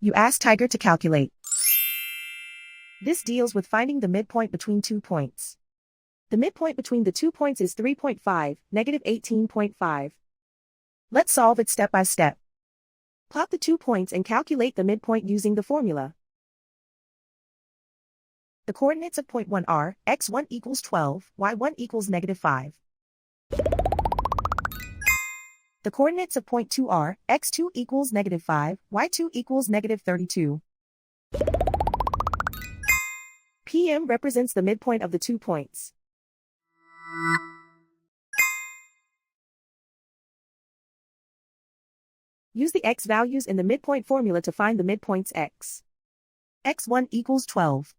You ask Tiger to calculate. This deals with finding the midpoint between 2 points. The midpoint between the 2 points is 3.5, negative 18.5. Let's solve it step by step. Plot the 2 points and calculate the midpoint using the formula. The coordinates of point 1 are, x1 equals 12, y1 equals negative 5. The coordinates of point 2 are, x2 equals negative 5, y2 equals negative 32. PM represents the midpoint of the 2 points. Use the x values in the midpoint formula to find the midpoints x. x1 equals 12.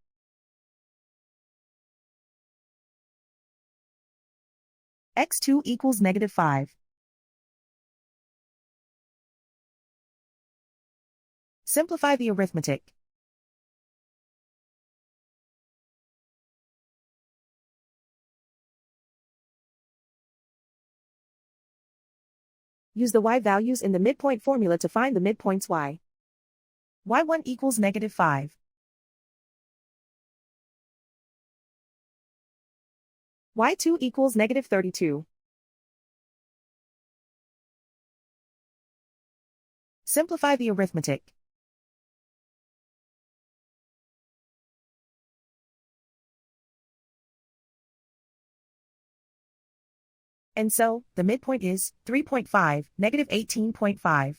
x2 equals negative 5. Simplify the arithmetic. Use the y values in the midpoint formula to find the midpoints y. y1 equals negative 5. y2 equals negative 32. Simplify the arithmetic. And so, the midpoint is 3.5, negative 18.5.